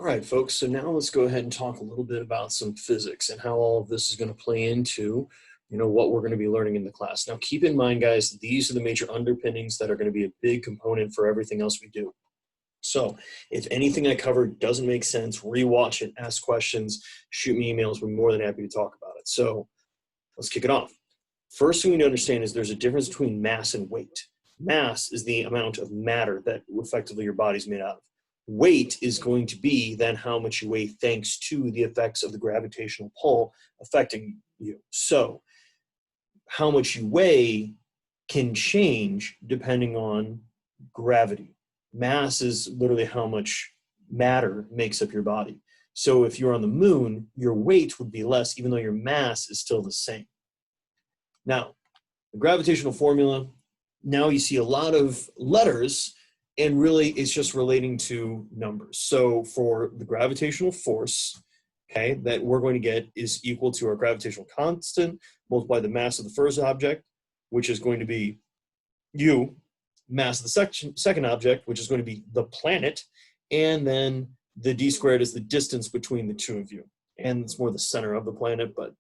All right, folks, so now let's go ahead and talk a little bit about some physics and how all of this is going to play into, what we're going to be learning in the class. Now, keep in mind, guys, these are the major underpinnings that are going to be a big component for everything else we do. So if anything I covered doesn't make sense, rewatch it, ask questions, shoot me emails. We're more than happy to talk about it. So let's kick it off. First thing we need to understand is there's a difference between mass and weight. Mass is the amount of matter that effectively your body's made out of. Weight is going to be then how much you weigh thanks to the effects of the gravitational pull affecting you. So how much you weigh can change depending on gravity. Mass is literally how much matter makes up your body. So if you're on the moon, your weight would be less, even though your mass is still the same. Now, the gravitational formula, now you see a lot of letters, and really it's just relating to numbers. So for the gravitational force, okay, that we're going to get is equal to our gravitational constant, multiply the mass of the first object, which is going to be U, mass of the second object, which is going to be the planet, and then the d squared is the distance between the two of you. And it's more the center of the planet, but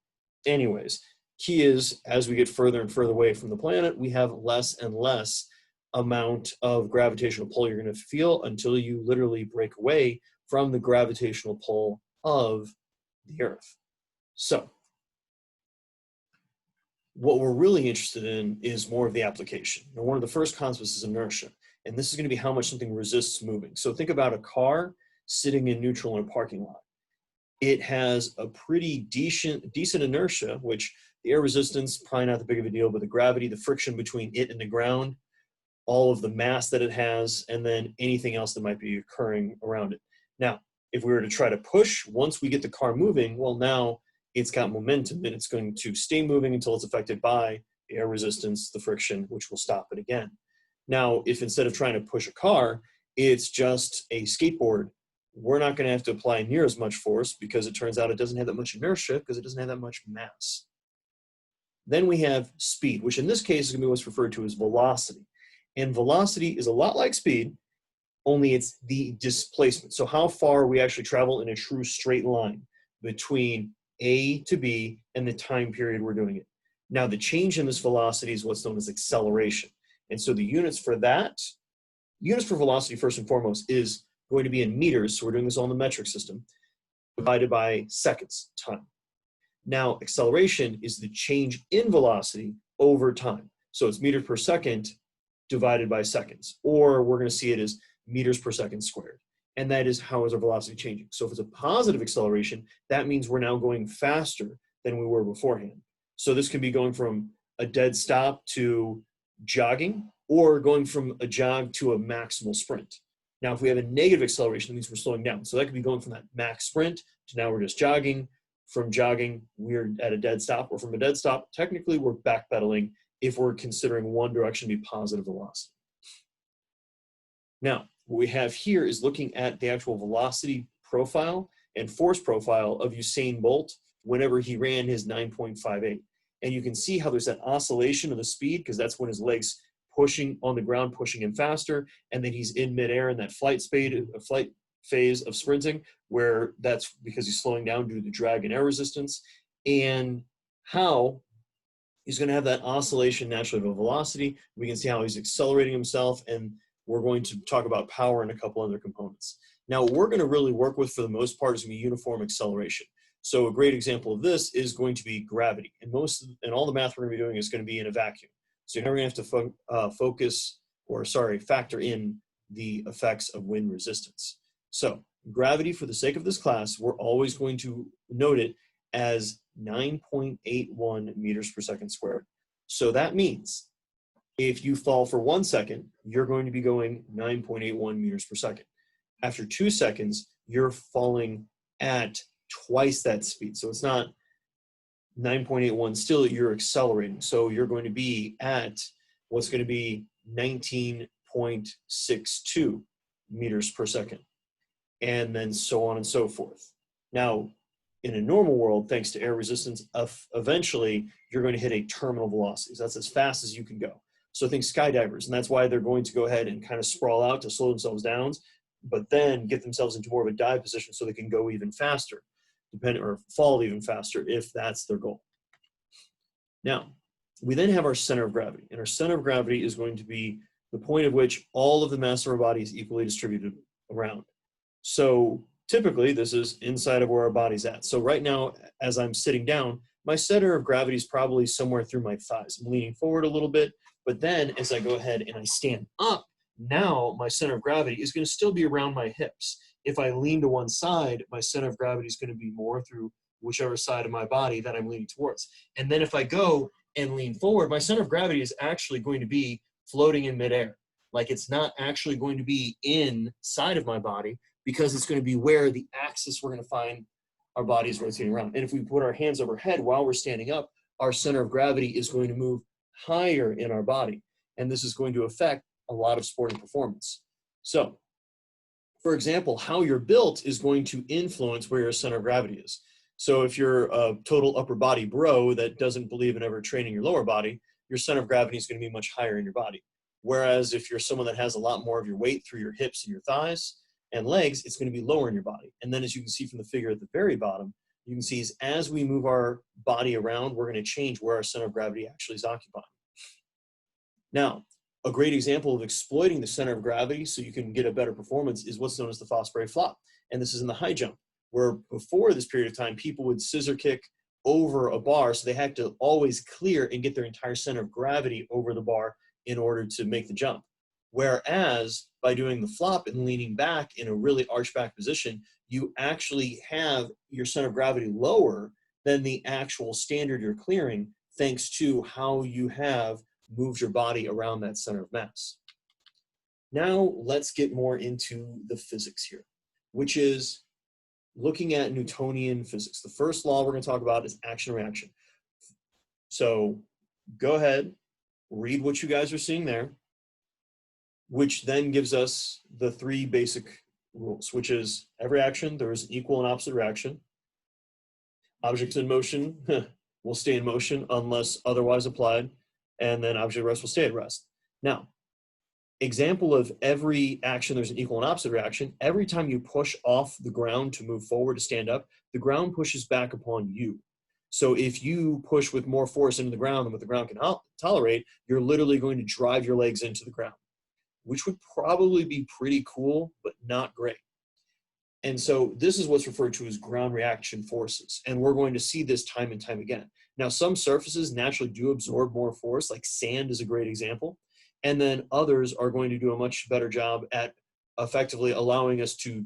anyways, key is as we get further and further away from the planet, we have less and less amount of gravitational pull you're going to feel until you literally break away from the gravitational pull of the Earth. So what we're really interested in is more of the application. Now, one of the first concepts is inertia, and this is going to be how much something resists moving. So think about a car sitting in neutral in a parking lot. It has a pretty decent inertia, which the air resistance, probably not that big of a deal, but the gravity, the friction between it and the ground, all of the mass that it has, and then anything else that might be occurring around it. Now, if we were to try to push, once we get the car moving, well, now it's got momentum and it's going to stay moving until it's affected by the air resistance, the friction, which will stop it again. Now, if instead of trying to push a car, it's just a skateboard, we're not going to have to apply near as much force because it turns out it doesn't have that much inertia because it doesn't have that much mass. Then we have speed, which in this case is going to be what's referred to as velocity. And velocity is a lot like speed, only it's the displacement. So how far we actually travel in a true straight line between A to B and the time period we're doing it. Now, the change in this velocity is what's known as acceleration. And so the units for velocity, first and foremost, is going to be in meters. So we're doing this all in the metric system, divided by seconds, time. Now, acceleration is the change in velocity over time. So it's meters per second divided by seconds, or we're going to see it as meters per second squared. And that is how is our velocity changing. So if it's a positive acceleration, that means we're now going faster than we were beforehand. So this can be going from a dead stop to jogging, or going from a jog to a maximal sprint. Now, if we have a negative acceleration, that means we're slowing down. So that could be going from that max sprint to now we're just jogging. From jogging, we're at a dead stop, or from a dead stop, technically we're backpedaling if we're considering one direction to be positive velocity. Now, what we have here is looking at the actual velocity profile and force profile of Usain Bolt whenever he ran his 9.58. And you can see how there's that oscillation of the speed, because that's when his legs pushing on the ground, pushing him faster, and then he's in midair in that flight phase of sprinting, where that's because he's slowing down due to the drag and air resistance, and how he's going to have that oscillation naturally of a velocity. We can see how he's accelerating himself, and we're going to talk about power and a couple other components. Now, what we're going to really work with for the most part is going to be uniform acceleration. So a great example of this is going to be gravity, and all the math we're going to be doing is going to be in a vacuum. So you're never going to have to factor in the effects of wind resistance. So gravity, for the sake of this class, we're always going to note it as 9.81 meters per second squared. So that means if you fall for 1 second, you're going to be going 9.81 meters per second. After 2 seconds, you're falling at twice that speed. So it's not 9.81, still you're accelerating. So you're going to be at what's going to be 19.62 meters per second, and then so on and so forth. Now, in a normal world, thanks to air resistance, eventually you're going to hit a terminal velocity. So that's as fast as you can go. So think skydivers, and that's why they're going to go ahead and kind of sprawl out to slow themselves down, but then get themselves into more of a dive position so they can go even faster, or fall even faster if that's their goal. Now, we then have our center of gravity, and our center of gravity is going to be the point at which all of the mass of our body is equally distributed around. So typically, this is inside of where our body's at. So right now, as I'm sitting down, my center of gravity is probably somewhere through my thighs. I'm leaning forward a little bit, but then as I go ahead and I stand up, now my center of gravity is going to still be around my hips. If I lean to one side, my center of gravity is going to be more through whichever side of my body that I'm leaning towards. And then if I go and lean forward, my center of gravity is actually going to be floating in midair. Like it's not actually going to be inside of my body, because it's going to be where the axis we're going to find our body is rotating around. And if we put our hands overhead while we're standing up, our center of gravity is going to move higher in our body. And this is going to affect a lot of sporting performance. So, for example, how you're built is going to influence where your center of gravity is. So if you're a total upper body bro that doesn't believe in ever training your lower body, your center of gravity is going to be much higher in your body. Whereas if you're someone that has a lot more of your weight through your hips and your thighs and legs, it's going to be lower in your body. And then as you can see from the figure at the very bottom, you can see is as we move our body around, we're going to change where our center of gravity actually is occupying. Now, a great example of exploiting the center of gravity so you can get a better performance is what's known as the phosphora flop. And this is in the high jump, where before this period of time, people would scissor kick over a bar, so they had to always clear and get their entire center of gravity over the bar in order to make the jump. Whereas by doing the flop and leaning back in a really arched back position, you actually have your center of gravity lower than the actual standard you're clearing, thanks to how you have moved your body around that center of mass. Now let's get more into the physics here, which is looking at Newtonian physics. The first law we're going to talk about is action reaction. So go ahead, read what you guys are seeing there, which then gives us the three basic rules, which is every action, there is an equal and opposite reaction. Objects in motion will stay in motion unless otherwise applied, and then object at rest will stay at rest. Now, example of every action, there's an equal and opposite reaction. Every time you push off the ground to move forward to stand up, the ground pushes back upon you. So if you push with more force into the ground than what the ground can tolerate, you're literally going to drive your legs into the ground, which would probably be pretty cool, but not great. And so this is what's referred to as ground reaction forces. And we're going to see this time and time again. Now, some surfaces naturally do absorb more force, like sand is a great example. And then others are going to do a much better job at effectively allowing us to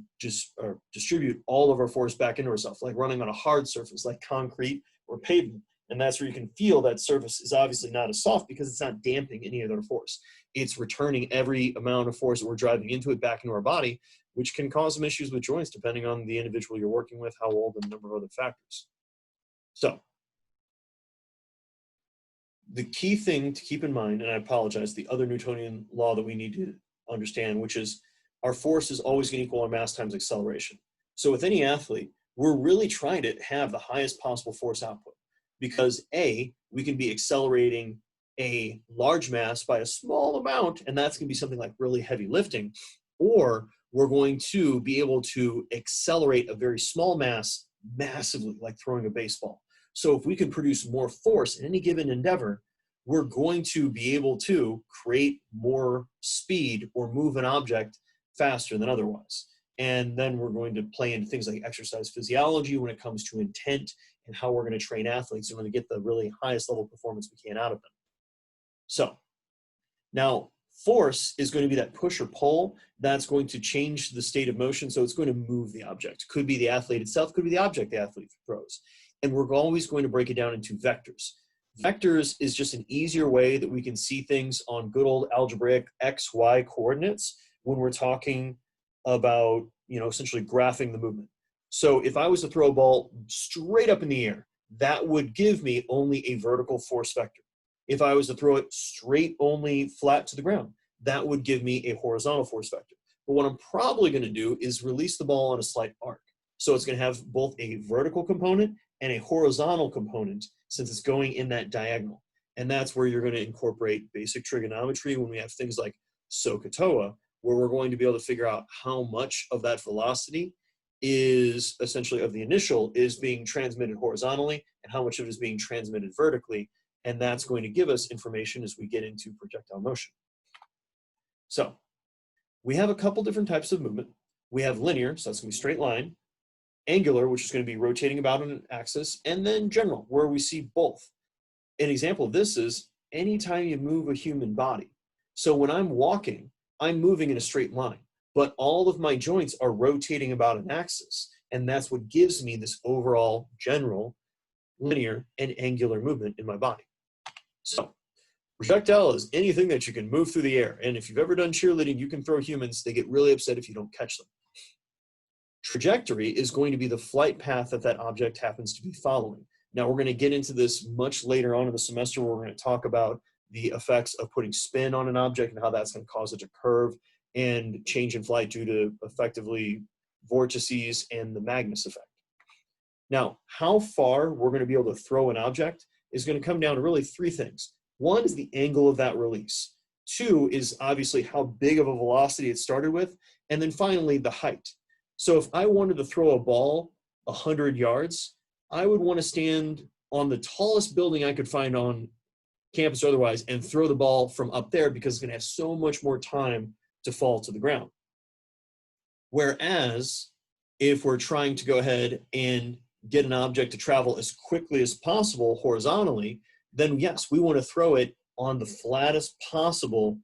distribute all of our force back into ourselves, like running on a hard surface like concrete or pavement. And that's where you can feel that surface is obviously not as soft because it's not damping any other force. It's returning every amount of force that we're driving into it back into our body, which can cause some issues with joints depending on the individual you're working with, how old, and a number of other factors. So the key thing to keep in mind, and I apologize, the other Newtonian law that we need to understand, which is our force is always going to equal our mass times acceleration. So with any athlete, we're really trying to have the highest possible force output because A, we can be accelerating a large mass by a small amount, and that's going to be something like really heavy lifting, or we're going to be able to accelerate a very small mass massively, like throwing a baseball. So if we can produce more force in any given endeavor, we're going to be able to create more speed or move an object faster than otherwise. And then we're going to play into things like exercise physiology when it comes to intent and how we're going to train athletes in order to get the really highest level of performance we can out of them. So now force is going to be that push or pull that's going to change the state of motion. So it's going to move the object. Could be the athlete itself, could be the object the athlete throws. And we're always going to break it down into vectors. Vectors is just an easier way that we can see things on good old algebraic X, Y coordinates when we're talking about, essentially graphing the movement. So if I was to throw a ball straight up in the air, that would give me only a vertical force vector. If I was to throw it straight only flat to the ground, that would give me a horizontal force vector. But what I'm probably going to do is release the ball on a slight arc. So it's going to have both a vertical component and a horizontal component since it's going in that diagonal. And that's where you're going to incorporate basic trigonometry when we have things like SOHCAHTOA, where we're going to be able to figure out how much of that velocity is essentially of the initial is being transmitted horizontally and how much of it is being transmitted vertically. And that's going to give us information as we get into projectile motion. So we have a couple different types of movement. We have linear, so that's going to be straight line, angular, which is going to be rotating about on an axis, and then general, where we see both. An example of this is anytime you move a human body. So when I'm walking, I'm moving in a straight line, but all of my joints are rotating about an axis. And that's what gives me this overall general linear and angular movement in my body. So projectile is anything that you can move through the air. And if you've ever done cheerleading, you can throw humans. They get really upset if you don't catch them. Trajectory is going to be the flight path that that object happens to be following. Now, we're going to get into this much later on in the semester where we're going to talk about the effects of putting spin on an object and how that's going to cause it to curve and change in flight due to effectively vortices and the Magnus effect. Now, how far we're going to be able to throw an object is going to come down to really three things. One is the angle of that release. Two is obviously how big of a velocity it started with. And then finally, the height. So if I wanted to throw a ball 100 yards, I would want to stand on the tallest building I could find on campus or otherwise and throw the ball from up there because it's going to have so much more time to fall to the ground. Whereas if we're trying to go ahead and get an object to travel as quickly as possible horizontally, then yes, we want to throw it on the flattest possible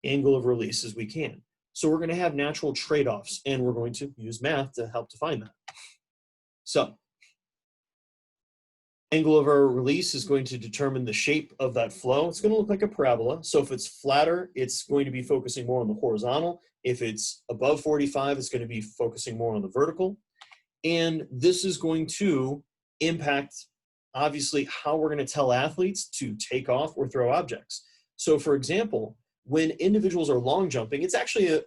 angle of release as we can. So we're going to have natural trade-offs, and we're going to use math to help define that. So angle of our release is going to determine the shape of that flow. It's going to look like a parabola. So if it's flatter, it's going to be focusing more on the horizontal. If it's above 45, it's going to be focusing more on the vertical. And this is going to impact, obviously, how we're going to tell athletes to take off or throw objects. So for example, when individuals are long jumping, it's actually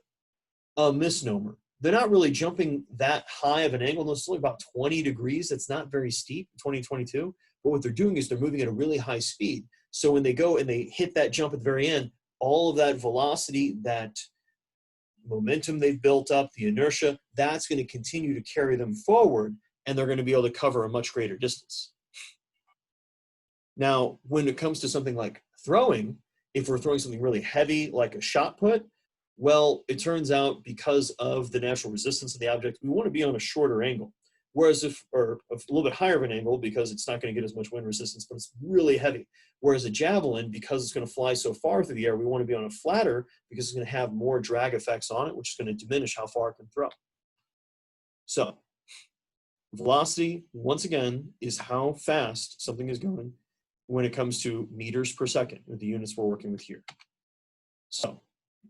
a misnomer. They're not really jumping that high of an angle. It's only about 20 degrees. It's not very steep, 2022. But what they're doing is they're moving at a really high speed. So when they go and they hit that jump at the very end, all of that velocity, that momentum they've built up, the inertia, that's going to continue to carry them forward, and they're going to be able to cover a much greater distance. Now, when it comes to something like throwing, if we're throwing something really heavy like a shot put, well, it turns out because of the natural resistance of the object, we want to be on a shorter angle. Whereas or a little bit higher of an angle because it's not going to get as much wind resistance, but it's really heavy. Whereas a javelin, because it's going to fly so far through the air, we want to be on a flatter because it's going to have more drag effects on it, which is going to diminish how far it can throw. So velocity, once again, is how fast something is going when it comes to meters per second, with the units we're working with here. So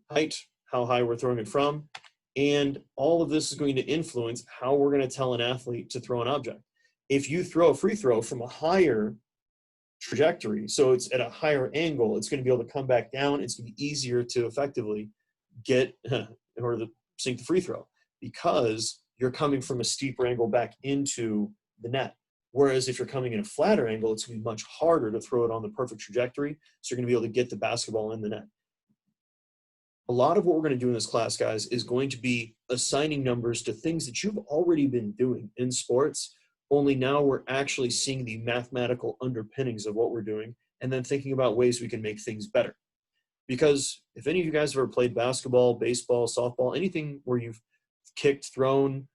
height, how high we're throwing it from, and all of this is going to influence how we're going to tell an athlete to throw an object. If you throw a free throw from a higher trajectory, so it's at a higher angle, it's going to be able to come back down. It's going to be easier to effectively get in order to sink the free throw because you're coming from a steeper angle back into the net. Whereas if you're coming in a flatter angle, it's going to be much harder to throw it on the perfect trajectory. So you're going to be able to get the basketball in the net. A lot of what we're going to do in this class, guys, is going to be assigning numbers to things that you've already been doing in sports, only now we're actually seeing the mathematical underpinnings of what we're doing and then thinking about ways we can make things better. Because if any of you guys have ever played basketball, baseball, softball, anything where you've kicked, thrown,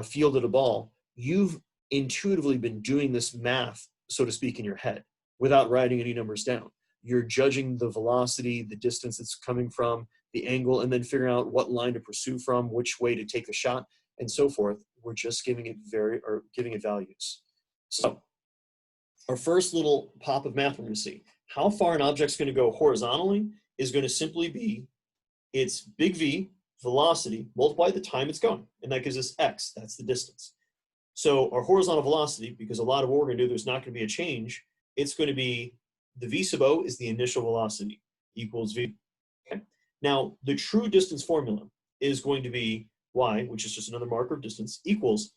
fielded a ball, you've intuitively been doing this math, so to speak, in your head without writing any numbers down. You're judging the velocity, the distance it's coming from, the angle, and then figuring out what line to pursue from, which way to take the shot, and so forth. We're just giving it values. So our first little pop of math we're going to see. How far an object's going to go horizontally is going to simply be its big V, velocity, multiplied the time it's going. And that gives us x, that's the distance. So our horizontal velocity, because a lot of what we're going to do, there's not going to be a change, it's going to be the V sub O is the initial velocity equals V. Okay? Now, the true distance formula is going to be y, which is just another marker of distance, equals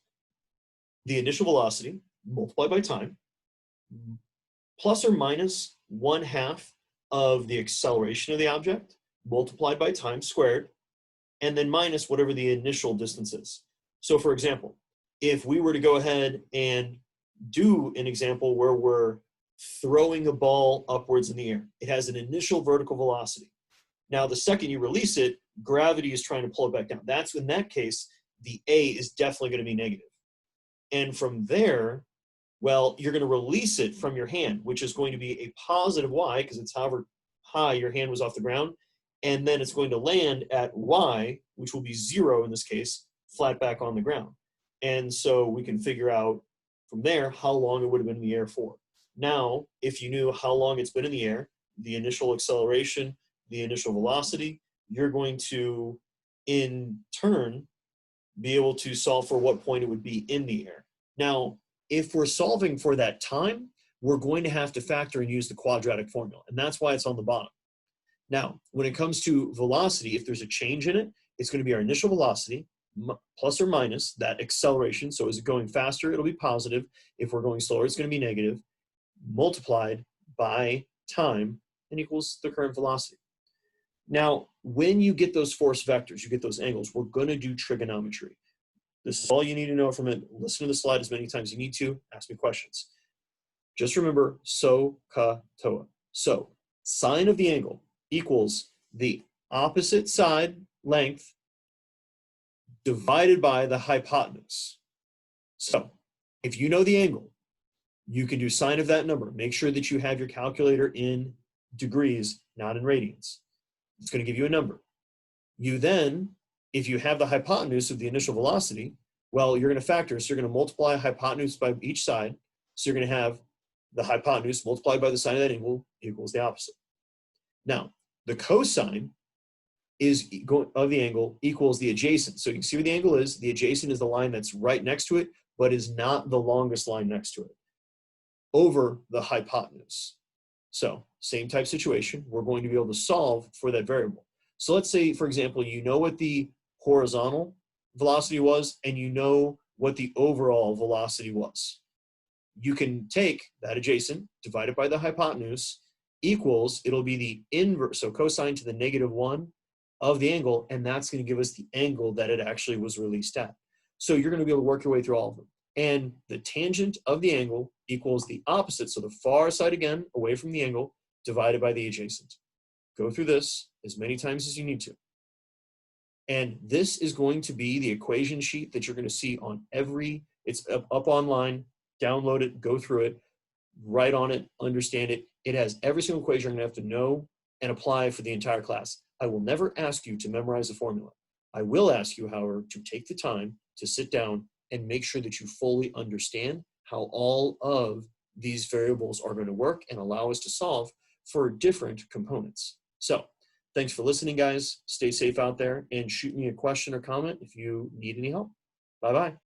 the initial velocity multiplied by time, plus or minus 1/2 of the acceleration of the object, multiplied by time squared, and then minus whatever the initial distance is. So for example, if we were to go ahead and do an example where we're throwing a ball upwards in the air, it has an initial vertical velocity. Now, the second you release it, gravity is trying to pull it back down. That's in that case, the A is definitely going to be negative. And from there, well, you're going to release it from your hand, which is going to be a positive Y, because it's however high your hand was off the ground. And then it's going to land at Y, which will be 0 in this case, flat back on the ground. And so we can figure out from there how long it would have been in the air for. Now, if you knew how long it's been in the air, the initial acceleration, the initial velocity, you're going to, in turn, be able to solve for what point it would be in the air. Now, if we're solving for that time, we're going to have to factor and use the quadratic formula, and that's why it's on the bottom. Now, when it comes to velocity, if there's a change in it, it's going to be our initial velocity plus or minus that acceleration. So is it going faster? It'll be positive. If we're going slower, it's going to be negative, multiplied by time and equals the current velocity. Now, when you get those force vectors, you get those angles, we're going to do trigonometry. This is all you need to know from it. Listen to the slide as many times as you need to. Ask me questions. Just remember, so, ka, toa. So, sine of the angle equals the opposite side length divided by the hypotenuse. So, if you know the angle, you can do sine of that number. Make sure that you have your calculator in degrees, not in radians. It's going to give you a number. You then, if you have the hypotenuse of the initial velocity, well, you're going to factor. So you're going to multiply hypotenuse by each side. So you're going to have the hypotenuse multiplied by the sine of that angle equals the opposite. Now, the cosine of the angle equals the adjacent. So you can see where the angle is. The adjacent is the line that's right next to it, but is not the longest line next to it, over the hypotenuse. So same type situation, we're going to be able to solve for that variable. So let's say, for example, you know what the horizontal velocity was, and you know what the overall velocity was. You can take that adjacent, divide it by the hypotenuse, equals, it'll be the inverse, so cosine to the -1 of the angle, and that's going to give us the angle that it actually was released at. So you're going to be able to work your way through all of them. And the tangent of the angle equals the opposite, so the far side again, away from the angle, divided by the adjacent. Go through this as many times as you need to. And this is going to be the equation sheet that you're going to see on it's up online, download it, go through it, write on it, understand it. It has every single equation you're going to have to know and apply for the entire class. I will never ask you to memorize the formula. I will ask you, however, to take the time to sit down and make sure that you fully understand how all of these variables are going to work and allow us to solve for different components. So, thanks for listening, guys. Stay safe out there and shoot me a question or comment if you need any help. Bye-bye.